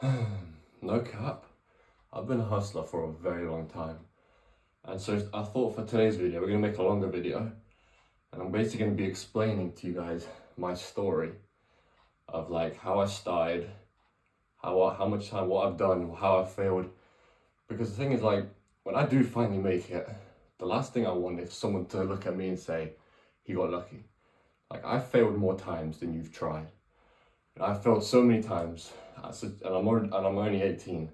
No cap, I've been a hustler for a very long time. And so I thought for today's video, we're gonna make a longer video. And I'm basically gonna be explaining to you guys my story of like how I started, how much time, what I've done, how I failed. Because the thing is like, when I do finally make it, the last thing I want is someone to look at me and say, he got lucky. Like I failed more times than you've tried. I failed so many times, and I'm only 18. And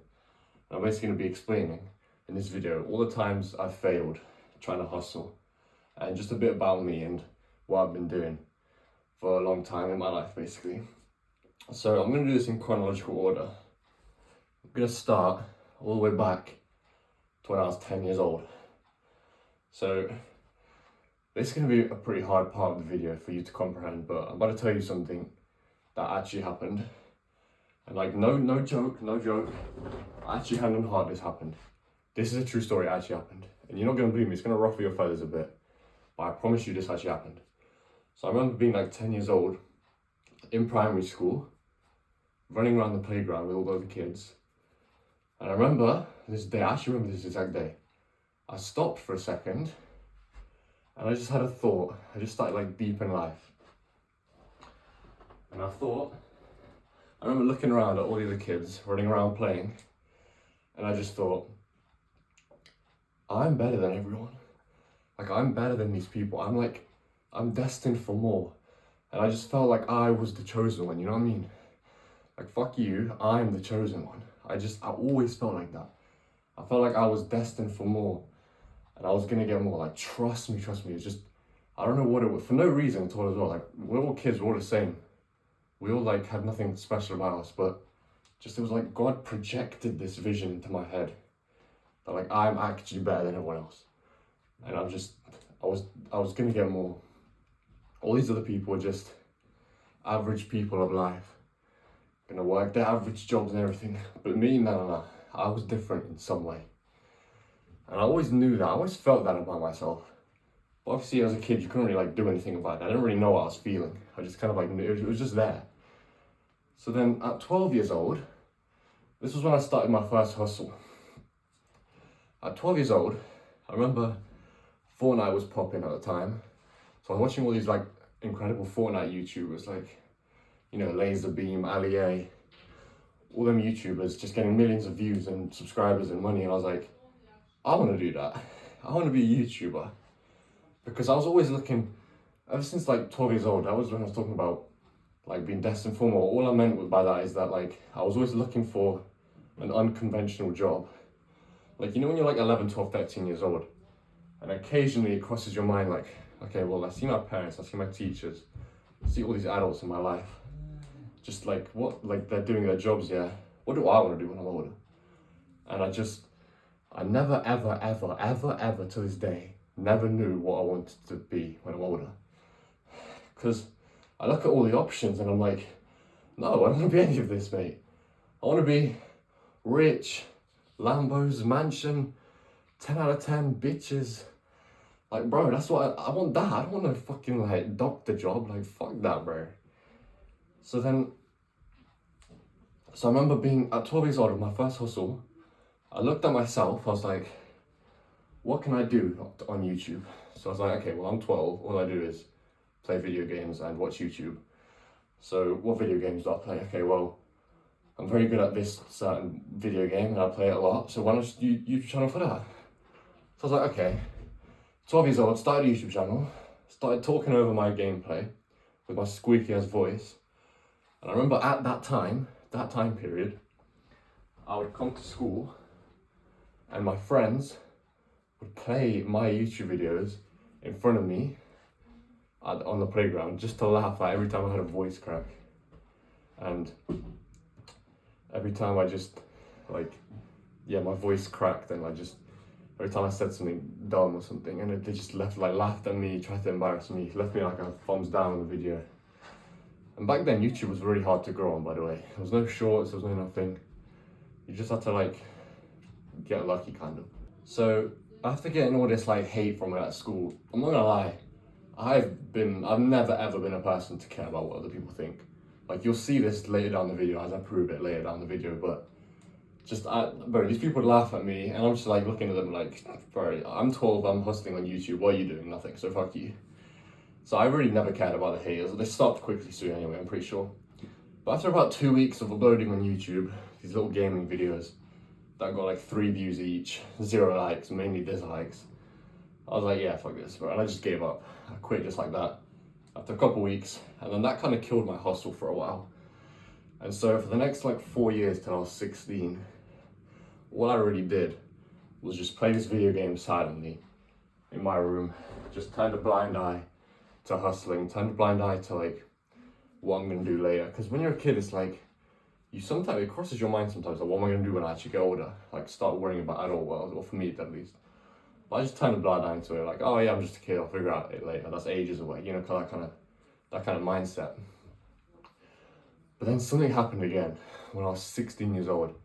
I'm basically gonna be explaining in this video all the times I've failed trying to hustle, and just a bit about me and what I've been doing for a long time in my life, basically. So I'm gonna do this in chronological order. I'm gonna start all the way back to when I was 10 years old. So this is gonna be a pretty hard part of the video for you to comprehend, but I'm about to tell you something that actually happened. And like, no joke, I actually hand on heart, this happened. This is a true story, it actually happened. And you're not gonna believe me, it's gonna ruffle your feathers a bit, but I promise you this actually happened. So I remember being like 10 years old, in primary school, running around the playground with all the other kids. And I remember this day, I actually remember this exact day. I stopped for a second, and I just had a thought. I just started like deep in life. And I remember looking around at all the other kids running around playing, and I just thought, I'm better than everyone. Like, I'm better than these people. I'm destined for more. And I just felt like I was the chosen one, you know what I mean? Like, fuck you, I'm the chosen one. I always felt like that. I felt like I was destined for more, and I was gonna get more. Like, trust me, it's just, I don't know what it was, for no reason at all as well. Like, we're all kids, we're all the same. We all like had nothing special about us, but just it was like God projected this vision into my head that like I'm actually better than everyone else, and I was gonna get more. All these other people were just average people of life, gonna work their average jobs and everything, but me, no, I was different in some way, and I always knew that. I always felt that about myself. But obviously, as a kid, you couldn't really like do anything about it. I didn't really know what I was feeling. I just kind of like knew it was just there. So then at 12 years old, this was when I started my first hustle. At 12 years old, I remember Fortnite was popping at the time. So I was watching all these like incredible Fortnite YouTubers like, you know, Laserbeam, Ali A, all them YouTubers just getting millions of views and subscribers and money. And I was like, I want to do that. I want to be a YouTuber. Because I was always looking, ever since like 12 years old, that was when I was talking about like being destined for more. All I meant by that is that like I was always looking for an unconventional job. Like, you know when you're like 11, 12, 13 years old, and occasionally it crosses your mind like, okay, well, I see my parents, I see my teachers, I see all these adults in my life, just like what, like they're doing their jobs, yeah. What do I want to do when I'm older? And I never, ever to this day, never knew what I wanted to be when I'm older. Because I look at all the options and I'm like, no, I don't want to be any of this, mate. I want to be rich, Lambos, mansion, 10 out of 10, bitches. Like, bro, that's what I want that. I don't want a fucking, like, doctor job. Like, fuck that, bro. So I remember being at 12 years old with my first hustle. I looked at myself, I was like, what can I do on YouTube? So I was like, okay, well, I'm 12. All I do is play video games and watch YouTube. So what video games do I play? Okay, well, I'm very good at this certain video game and I play it a lot, so why not just YouTube channel for that? So I was like, okay. 12 years old, started a YouTube channel, started talking over my gameplay with my squeaky ass voice. And I remember at that time period, I would come to school and my friends would play my YouTube videos in front of me on the playground just to laugh at every time I had a voice crack. And every time I just, like, yeah, my voice cracked and every time I said something dumb or something, and they just laughed at me, tried to embarrass me, left me like a thumbs down on the video. And back then, YouTube was really hard to grow on, by the way. There was no shorts, there was no nothing. You just had to like, get lucky, kind of. So after getting all this like hate from it at school, I'm not gonna lie, I've never ever been a person to care about what other people think. Like, you'll see this later down the video as I prove it later down the video, but bro, these people would laugh at me, and I'm just like looking at them like, bro, I'm 12, I'm hustling on YouTube, what are you doing? Nothing, so fuck you. So I really never cared about the haters. They stopped quickly soon anyway, I'm pretty sure. But after about 2 weeks of uploading on YouTube, these little gaming videos that got like 3 views each, 0 likes, mainly dislikes, I was like, yeah, fuck this, bro, and I just gave up. I quit just like that after a couple weeks, and then that kind of killed my hustle for a while. And so for the next like 4 years till I was 16, all I really did was just play this video game silently in my room, just turned a blind eye to hustling, turned a blind eye to like what I'm gonna do later. Because when you're a kid, it's like, it crosses your mind sometimes, like, what am I gonna do when I actually get older? Like, start worrying about adult world, or for me at least. But I just turned a blind eye into it, like, oh yeah, I'm just a kid, I'll figure out it later, that's ages away, you know, that kind of mindset. But then something happened again when I was 16 years old.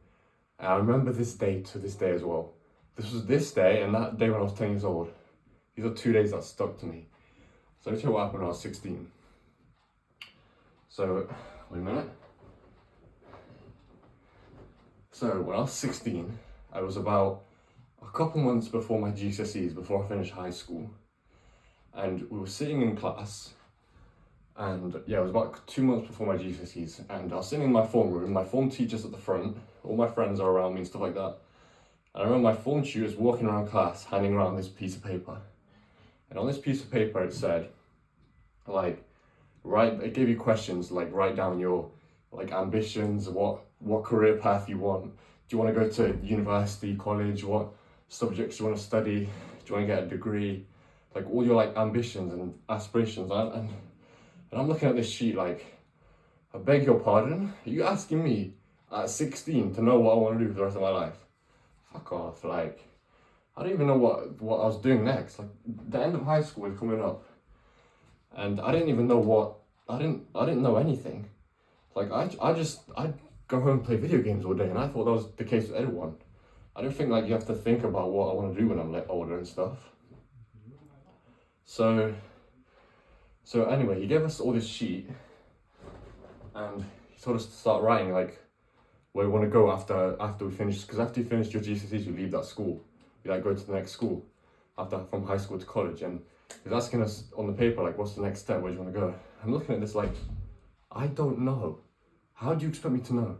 And I remember this day to this day as well. This was this day and that day when I was 10 years old. These are 2 days that stuck to me. So let me tell you what happened when I was 16. So, wait a minute. So when I was 16, I was about a couple months before my GCSEs, before I finished high school. And we were sitting in class, and yeah, it was about 2 months before my GCSEs, and I was sitting in my form room, my form teacher's at the front, all my friends are around me and stuff like that. And I remember my form tutor was walking around class, handing around this piece of paper. And on this piece of paper it said, like, it gave you questions, like, write down your, like, ambitions, what career path you want. Do you want to go to university, college, what subjects you want to study, do you want to get a degree, like, all your, like, ambitions and aspirations. And I'm looking at this sheet like, I beg your pardon? Are you asking me at 16 to know what I want to do for the rest of my life? Fuck off, like, I don't even know what I was doing next. Like, the end of high school was coming up, and I didn't even know I didn't know anything. Like, I'd go home and play video games all day, and I thought that was the case with everyone. I don't think, like, you have to think about what I want to do when I'm, like, older and stuff. So anyway, he gave us all this sheet, and he told us to start writing, like, where we want to go after we finish, because after you finish your GCSEs, you leave that school. You, like, go to the next school, from high school to college, and he's asking us on the paper, like, what's the next step, where do you want to go? I'm looking at this like, I don't know. How do you expect me to know?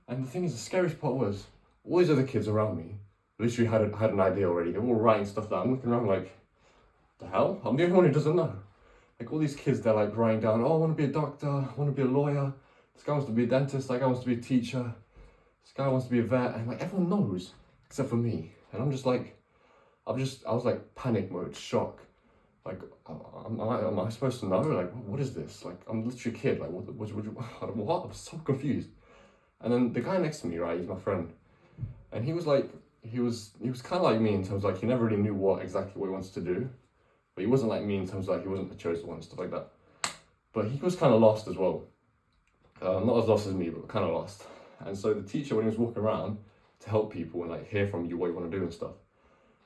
And the thing is, the scariest part was, all these other kids around me literally had an idea already. They were all writing stuff down. I'm looking around like, the hell? I'm the only one who doesn't know. Like, all these kids, they're like writing down, oh, I want to be a doctor, I want to be a lawyer, this guy wants to be a dentist, that guy wants to be a teacher, this guy wants to be a vet, and like, everyone knows, except for me. And I'm just like, I was like panic mode, shock. Like, am I supposed to know? Like, what is this? Like, I'm literally a kid, like, what? I'm so confused. And then the guy next to me, right, he's my friend, and he was like, he was kind of like me in terms of, like, he never really knew exactly what he wants to do. But he wasn't like me in terms of, like, he wasn't the chosen one and stuff like that. But he was kind of lost as well. Not as lost as me, but kind of lost. And so the teacher, when he was walking around to help people and, like, hear from you what you want to do and stuff,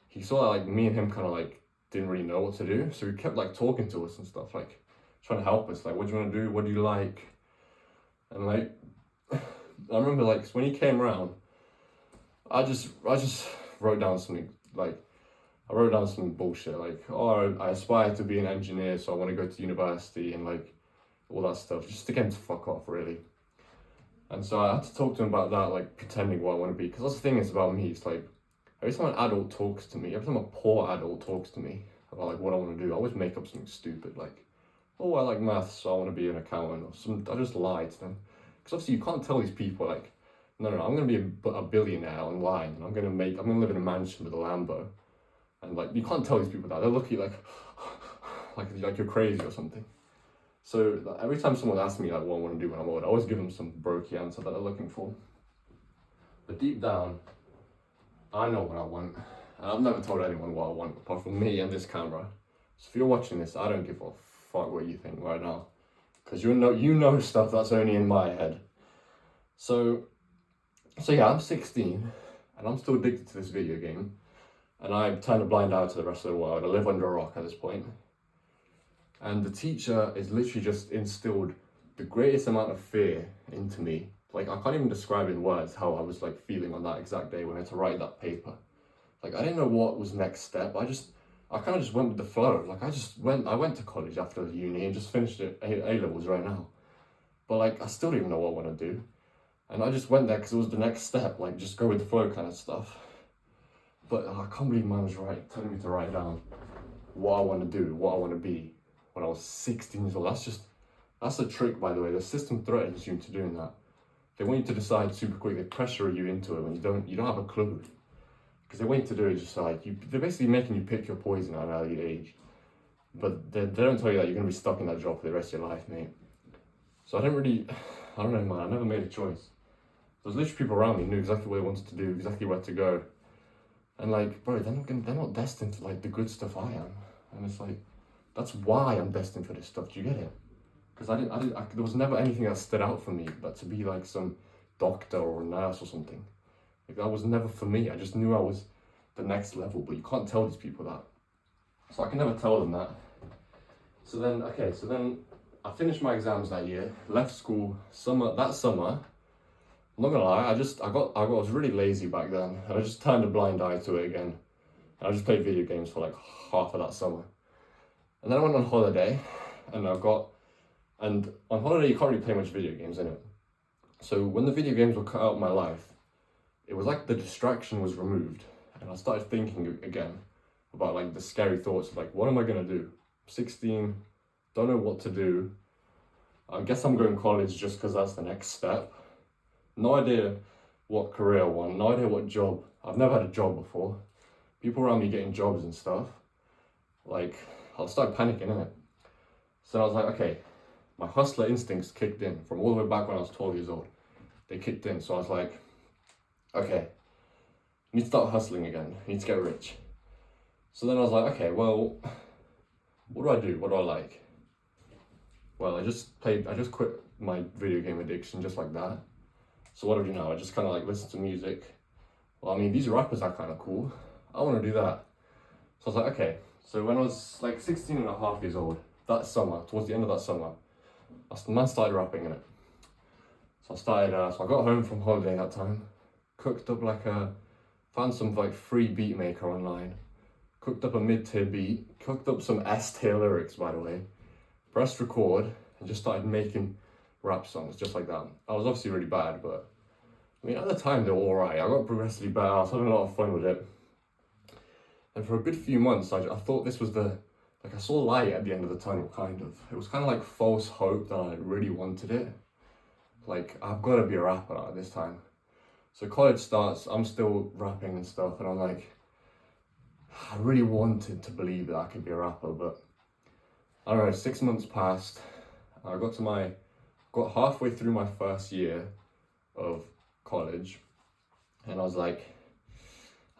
he saw that, like, me and him kind of, like, didn't really know what to do. So he kept, like, talking to us and stuff, like, trying to help us. Like, what do you want to do? What do you like? And, like, I remember, like, when he came around, I just wrote down something, like, I wrote down some bullshit, like, oh, I aspire to be an engineer, so I want to go to university, and, like, all that stuff, just to get him to fuck off, really. And so I had to talk to him about that, like, pretending what I want to be, because that's the thing is about me, it's like, every time an adult talks to me, every time a poor adult talks to me about, like, what I want to do, I always make up something stupid, like, oh, I like maths, so I want to be an accountant, or I just lie to them. Because obviously you can't tell these people, like, no, I'm going to be a billionaire online, and I'm going to live in a mansion with a Lambo. And, like, you can't tell these people that. They'll look at you like you're crazy or something. So like, every time someone asks me, like, what I want to do when I'm old, I always give them some brokey answer that they're looking for. But deep down, I know what I want. And I've never told anyone what I want, apart from me and this camera. So if you're watching this, I don't give a fuck what you think right now. Because you know stuff that's only in my head. So yeah, I'm 16, and I'm still addicted to this video game. And I turned a blind eye to the rest of the world. I live under a rock at this point. And the teacher is literally just instilled the greatest amount of fear into me. Like, I can't even describe in words how I was like feeling on that exact day when I had to write that paper. Like, I didn't know what was next step. I kind of just went with the flow. Like, I went to college after uni and just finished it A-levels right now. But like, I still don't even know what I want to do. And I just went there because it was the next step, like just go with the flow kind of stuff. But I can't believe man was telling me to write down what I want to do, what I want to be when I was 16 years old. That's a trick, by the way. The system threatens you into doing that. They want you to decide super quick. They pressure you into it when you don't have a clue. Because they want you to do it just like, they're basically making you pick your poison at an early age. But they don't tell you that you're going to be stuck in that job for the rest of your life, mate. So I don't know, man. I never made a choice. There was literally people around me who knew exactly what they wanted to do, exactly where to go. And like, bro, they're not destined to like the good stuff I am. And it's like, that's why I'm destined for this stuff. Do you get it? Because there was never anything that stood out for me, but to be like some doctor or nurse or something. Like, that was never for me. I just knew I was the next level, but you can't tell these people that. So I can never tell them that. So then I finished my exams that year, left school, that summer. I'm not gonna lie, I was really lazy back then, and I just turned a blind eye to it again. And I just played video games for like half of that summer. And then I went on holiday, and on holiday you can't really play much video games, innit? So when the video games were cut out of my life, it was like the distraction was removed, and I started thinking again about like the scary thoughts of like, what am I gonna do? 16, don't know what to do. I guess I'm going college just because that's the next step. No idea what career I want, no idea what job. I've never had a job before. People around me getting jobs and stuff. Like, I'll start panicking, innit? So I was like, okay, my hustler instincts kicked in from all the way back when I was 12 years old. They kicked in, so I was like, okay, I need to start hustling again. I need to get rich. So then I was like, okay, well, what do I do? What do I like? Well, I just quit my video game addiction just like that. So what do I do now? I just kind of like listen to music. Well, I mean, these rappers are kind of cool. I want to do that. So I was like, okay. So when I was like 16 and a half years old, that summer, towards the end of that summer, man started rapping in it. So I got home from holiday that time, cooked up found some like free beat maker online, cooked up a mid-tier beat, cooked up some S-tier lyrics, by the way, pressed record, and just started making rap songs just like that. I was obviously really bad, but I mean, at the time they were alright. I got progressively better. I was having a lot of fun with it. And for a good few months, I thought this was I saw light at the end of the tunnel, kind of. It was kind of like false hope that I really wanted it. Like, I've got to be a rapper at this time. So college starts, I'm still rapping and stuff, and I'm like, I really wanted to believe that I could be a rapper, but I don't know, 6 months passed. I got halfway through my first year of college, and I was like,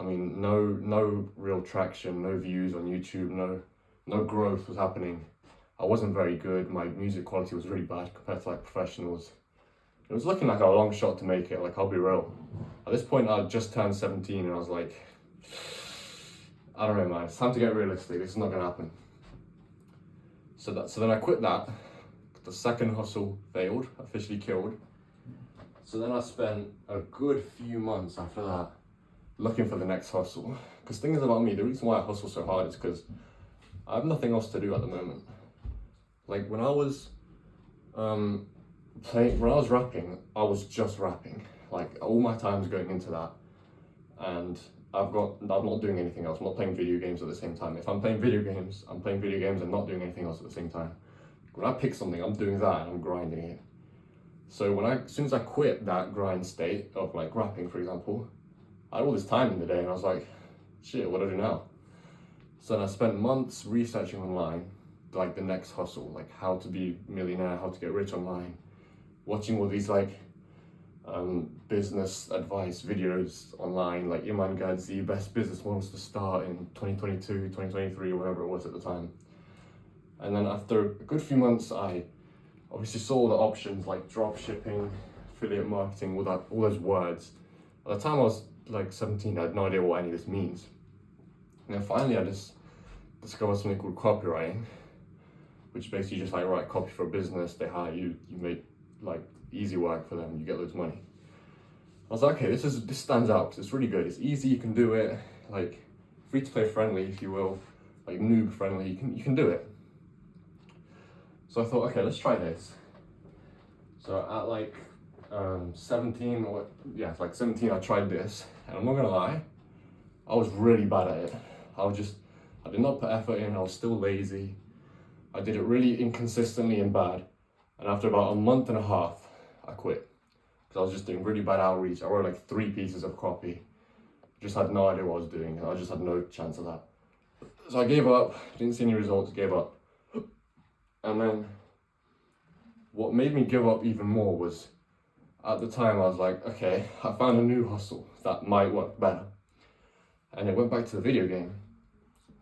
I mean, no real traction, no views on YouTube, no growth was happening. I wasn't very good. My music quality was really bad compared to like professionals. It was looking like a long shot to make it, like, I'll be real. At this point, I just turned 17 and I was like, I don't know, man, it's time to get realistic. This is not gonna happen. So then I quit that. The second hustle failed, officially killed. So then I spent a good few months after that looking for the next hustle. Because thing is about me, the reason why I hustle so hard is because I have nothing else to do at the moment. Like, when I was rapping, I was just rapping. Like, all my time's going into that. And I'm not doing anything else. I'm not playing video games at the same time. If I'm playing video games, I'm playing video games and not doing anything else at the same time. When I pick something, I'm doing that and I'm grinding it. So as soon as I quit that grind state of like rapping, for example, I had all this time in the day and I was like, shit, what do I do now? So then I spent months researching online, like the next hustle, like how to be a millionaire, how to get rich online, watching all these like business advice videos online, like Iman Gadzhi, best business models to start in 2022, 2023, or whatever it was at the time. And then after a good few months, I obviously saw all the options like drop shipping, affiliate marketing, all those words. At the time I was like 17, I had no idea what any of this means. And then finally I just discovered something called copywriting. which basically just like write copy for a business, they hire you, you make like easy work for them, you get loads of money. I was like, okay, this stands out because it's really good. It's easy, you can do it, like free to play friendly, if you will, like noob friendly. You can do it. So I thought, okay, let's try this. So at like 17, or yeah, it's like 17, I tried this, and I'm not gonna lie, I was really bad at it. I did not put effort in. I was still lazy. I did it really inconsistently and bad. And after about a month and a half, I quit. Because I was just doing really bad outreach. I wrote like 3 pieces of copy. Just had no idea what I was doing. I just had no chance of that. So I gave up, didn't see any results, gave up. And then what made me give up even more was, at the time I was like, okay, I found a new hustle that might work better. And it went back to the video game.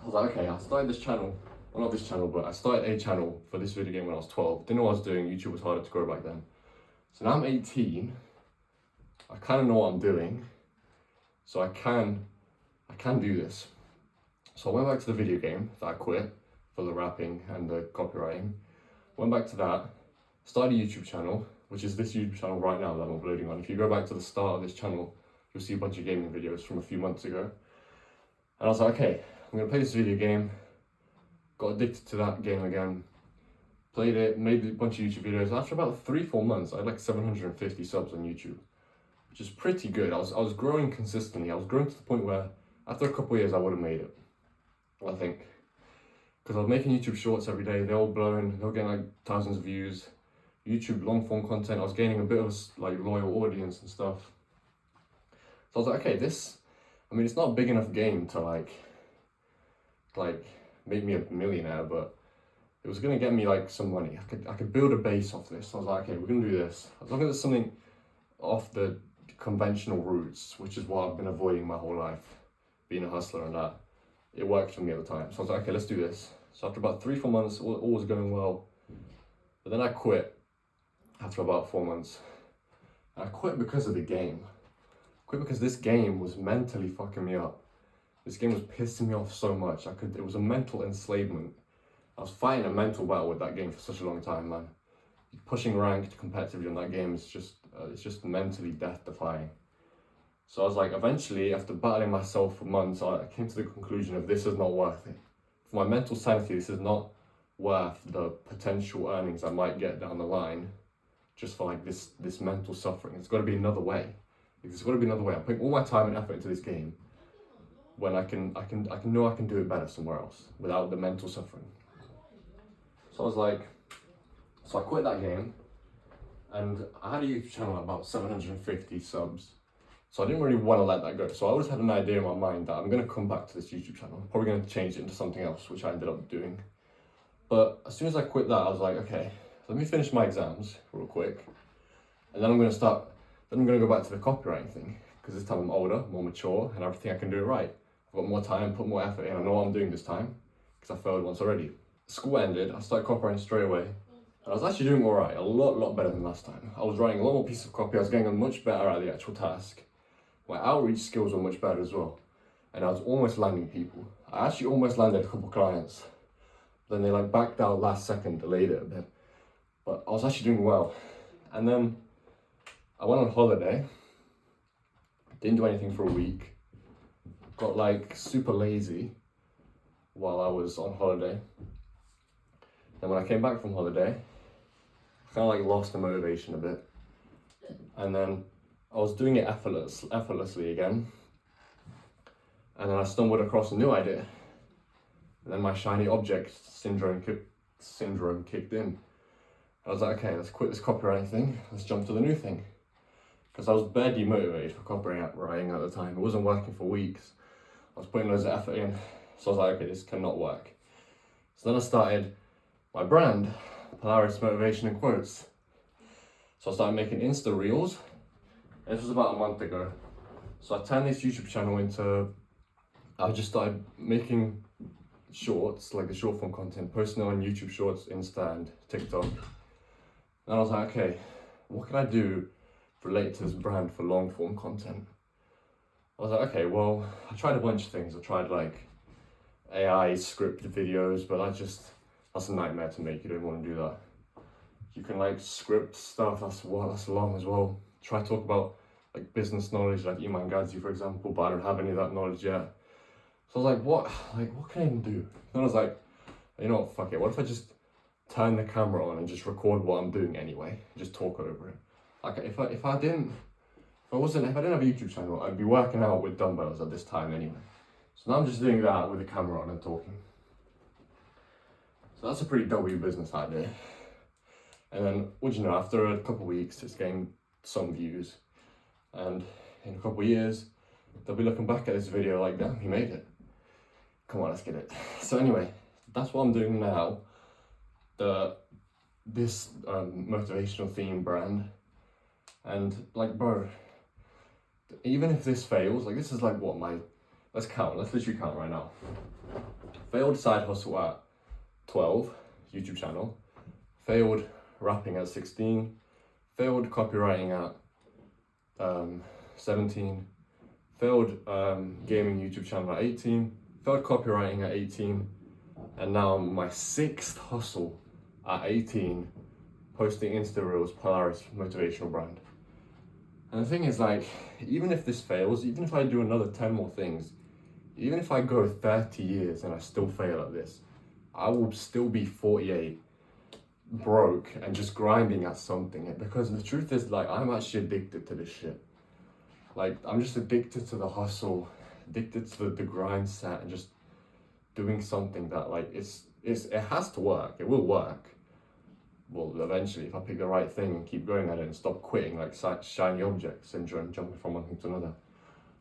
I was like, okay, I started this channel, well not this channel, but I started a channel for this video game when I was 12. Didn't know what I was doing, YouTube was harder to grow back then. So now I'm 18, I kind of know what I'm doing, so I can do this. So I went back to the video game that I quit for the rapping and the copywriting. Went back to that, started a YouTube channel, which is this YouTube channel right now that I'm uploading on. If you go back to the start of this channel, you'll see a bunch of gaming videos from a few months ago. And I was like, okay, I'm gonna play this video game. Got addicted to that game again. Played it, made a bunch of YouTube videos. After about 3-4 months, I had like 750 subs on YouTube, which is pretty good. I was growing consistently. I was growing to the point where after a couple of years, I would have made it, I think. Because I was making YouTube shorts every day. They're all blowing, they were getting like thousands of views. YouTube long form content, I was gaining a bit of a like loyal audience and stuff. So I was like, okay, it's not a big enough game to like make me a millionaire, but it was gonna get me like some money. I could build a base off this. So I was like, okay, we're gonna do this. As long as it's something off the conventional routes, which is what I've been avoiding my whole life, being a hustler and that. It worked for me at the time. So I was like, okay, let's do this. So after about 3-4 months, all was going well. But then I quit after about 4 months. I quit because of the game. Quit because this game was mentally fucking me up. This game was pissing me off so much. It was a mental enslavement. I was fighting a mental battle with that game for such a long time, man. Pushing ranked competitively in that game is it's just mentally death-defying. So I was like, eventually, after battling myself for months, I came to the conclusion of this is not worth it. For my mental sanity, this is not worth the potential earnings I might get down the line just for like this mental suffering. It's got to be another way. There's got to be another way. I'm putting all my time and effort into this game when I know I can do it better somewhere else without the mental suffering. So I was like, so I quit that game, and I had a YouTube channel at about 750 subs. So I didn't really want to let that go. So I always had an idea in my mind that I'm going to come back to this YouTube channel. I'm probably going to change it into something else, which I ended up doing. But as soon as I quit that, I was like, okay, let me finish my exams real quick. And then I'm going to go back to the copywriting thing. Because this time I'm older, more mature, and everything I can do it right. I've got more time, put more effort in. I know what I'm doing this time, because I failed once already. School ended, I started copywriting straight away. And I was actually doing all right, a lot better than last time. I was writing a lot more pieces of copy, I was getting much better at the actual task. My outreach skills were much better as well. And I was almost landing people. I actually almost landed a couple clients. Then they like backed out last second, delayed it a bit. But I was actually doing well. And then I went on holiday. Didn't do anything for a week. Got like super lazy while I was on holiday. Then when I came back from holiday, I kind of like lost the motivation a bit. And then I was doing it effortlessly again. And then I stumbled across a new idea. And then my shiny object syndrome kicked in. I was like, okay, let's quit this copywriting thing. Let's jump to the new thing. Because I was barely motivated for copywriting at the time. It wasn't working for weeks. I was putting loads of effort in. So I was like, okay, this cannot work. So then I started my brand, Polaris Motivation and Quotes. So I started making Insta Reels. This was about a month ago. So I turned this YouTube channel I just started making shorts, like the short form content, posting it on YouTube Shorts, Insta and TikTok. And I was like, okay, what can I do related to this brand for long form content? I was like, okay, well, I tried a bunch of things. I tried like AI scripted videos, but that's a nightmare to make. You don't want to do that. You can like script stuff, that's long as well. Try to talk about like business knowledge, like Iman Gadzhi, for example, but I don't have any of that knowledge yet. So I was like, what can I even do? Then I was like, you know what, fuck it. What if I just turn the camera on and just record what I'm doing anyway, just talk over it? Like if I didn't have a YouTube channel, I'd be working out with dumbbells at this time anyway. So now I'm just doing that with the camera on and talking. So that's a pretty W business idea. And then, what do you know, after a couple of weeks, it's getting some views. And in a couple of years, they'll be looking back at this video like, damn, he made it. Come on, let's get it. So anyway, that's what I'm doing now. This motivational theme brand. And like, bro, even if this fails, like this is like what let's literally count right now. Failed side hustle at 12, YouTube channel. Failed rapping at 16. Failed copywriting at 17. Failed gaming YouTube channel at 18. Failed copywriting at 18. And now my 6th hustle at 18, posting Insta Reels, Polaris motivational brand. And the thing is, like, even if this fails, even if I do another 10 more things, even if I go 30 years and I still fail at this, I will still be 48, broke, and just grinding at something. Because the truth is, like, I'm actually addicted to this shit. Like, I'm just addicted to the hustle, addicted to the grind set, and just doing something that, like, it has to work. It will work. Well, eventually, if I pick the right thing and keep going at it and stop quitting like shiny object syndrome, jumping from one thing to another.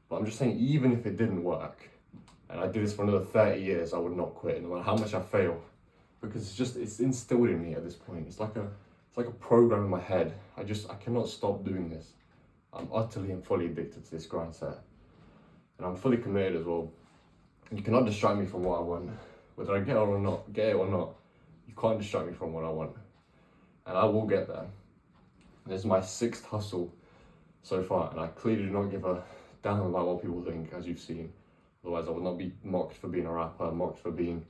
But I'm just saying, even if it didn't work, and I did this for another 30 years, I would not quit, no matter how much I fail. Because it's instilled in me at this point. It's like a program in my head. I cannot stop doing this. I'm utterly and fully addicted to this grind set. And I'm fully committed as well. And you cannot distract me from what I want. Whether I get it or not, you can't distract me from what I want. And I will get there. This is my 6th hustle so far, and I clearly do not give a damn about what people think, as you've seen. Otherwise, I would not be mocked for being a rapper, mocked for being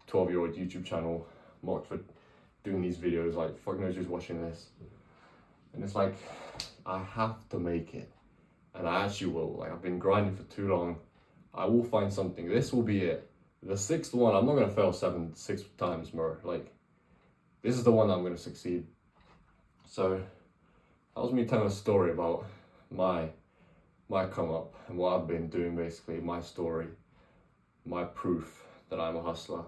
a 12-year-old YouTube channel, mocked for doing these videos. Like, fuck knows who's watching this. And it's like, I have to make it. And I actually will. Like, I've been grinding for too long. I will find something. This will be it. The 6th one, I'm not going to fail 6 times more. Like, this is the one that I'm going to succeed. So that was me telling a story about my come up and what I've been doing, basically, my story, my proof that I'm a hustler.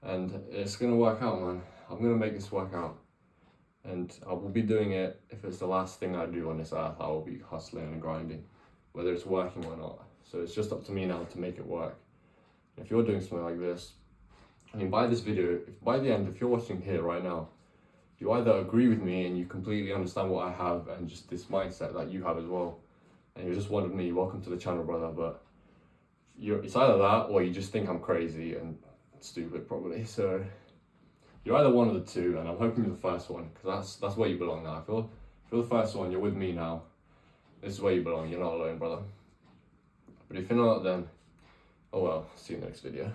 And it's going to work out, man. I'm going to make this work out. And I will be doing it. If it's the last thing I do on this earth, I will be hustling and grinding, whether it's working or not. So it's just up to me now to make it work. If you're doing something like this, I mean, by this video, by the end, if you're watching here right now, you either agree with me and you completely understand what I have and just this mindset that you have as well, and you're just one of me, welcome to the channel, brother. But it's either that or you just think I'm crazy and stupid, probably. So you're either one of the two, and I'm hoping you're the first one, because that's where you belong now. If you're the first one, you're with me now. This is where you belong. You're not alone, brother. But if you're not, then oh well. See you in the next video.